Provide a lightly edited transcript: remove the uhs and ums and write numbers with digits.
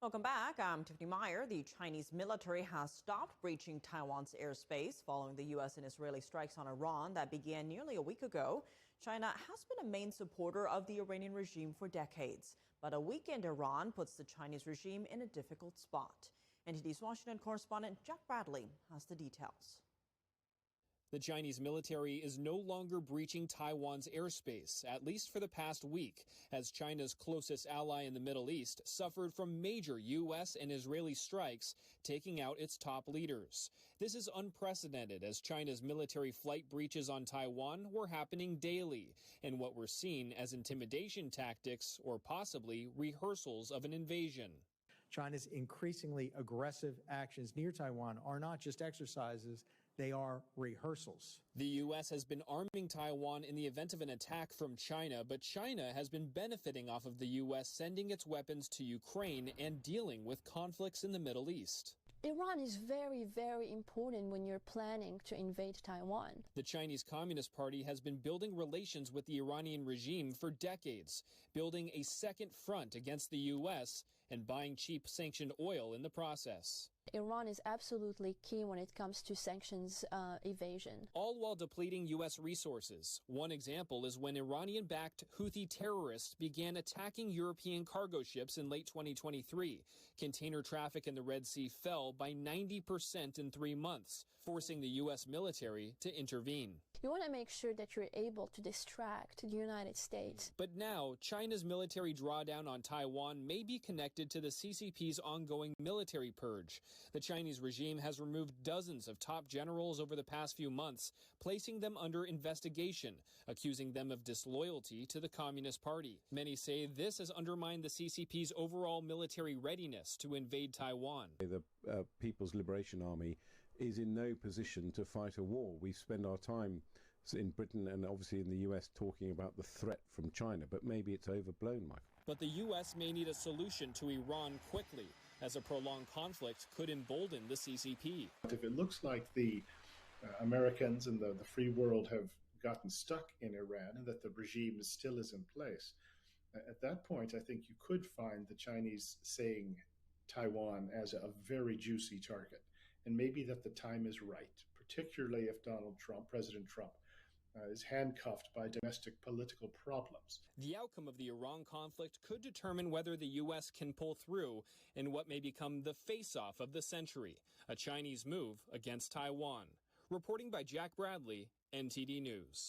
Welcome back. I'm Tiffany Meyer. The Chinese military has stopped breaching Taiwan's airspace following the U.S. and Israeli strikes on Iran that began nearly a week ago. China has been a main supporter of the Iranian regime for decades, but a weakened Iran puts the Chinese regime in a difficult spot. NTD's Washington correspondent Jack Bradley has the details. The Chinese military is no longer breaching Taiwan's airspace, at least for the past week, as China's closest ally in the Middle East suffered from major U.S. and Israeli strikes, taking out its top leaders. This is unprecedented, as China's military flight breaches on Taiwan were happening daily, and what were seen as intimidation tactics or possibly rehearsals of an invasion. China's increasingly aggressive actions near Taiwan are not just exercises, they are rehearsals. The U.S. has been arming Taiwan in the event of an attack from China, but China has been benefiting off of the U.S. sending its weapons to Ukraine and dealing with conflicts in the Middle East. Iran is very, very important when you're planning to invade Taiwan. The Chinese Communist Party has been building relations with the Iranian regime for decades, building a second front against the U.S. and buying cheap sanctioned oil in the process. Iran is absolutely key when it comes to sanctions evasion. All while depleting U.S. resources. One example is when Iranian-backed Houthi terrorists began attacking European cargo ships in late 2023. Container traffic in the Red Sea fell by 90% in 3 months, forcing the U.S. military to intervene. You want to make sure that you're able to distract the United States. But now, China's military drawdown on Taiwan may be connected to the CCP's ongoing military purge. The Chinese regime has removed dozens of top generals over the past few months, placing them under investigation, accusing them of disloyalty to the Communist Party. Many say this has undermined the CCP's overall military readiness to invade Taiwan. The People's Liberation Army is in no position to fight a war. We spend our time in Britain and obviously in the US talking about the threat from China, but maybe it's overblown, Michael. But the U.S. may need a solution to Iran quickly, as a prolonged conflict could embolden the CCP. If it looks like the Americans and the free world have gotten stuck in Iran and that the regime still is in place, at that point, I think you could find the Chinese saying Taiwan as a very juicy target. And maybe that the time is right, particularly if President Trump, is handcuffed by domestic political problems. The outcome of the Iran conflict could determine whether the U.S. can pull through in what may become the face-off of the century, a Chinese move against Taiwan. Reporting by Jack Bradley, NTD News.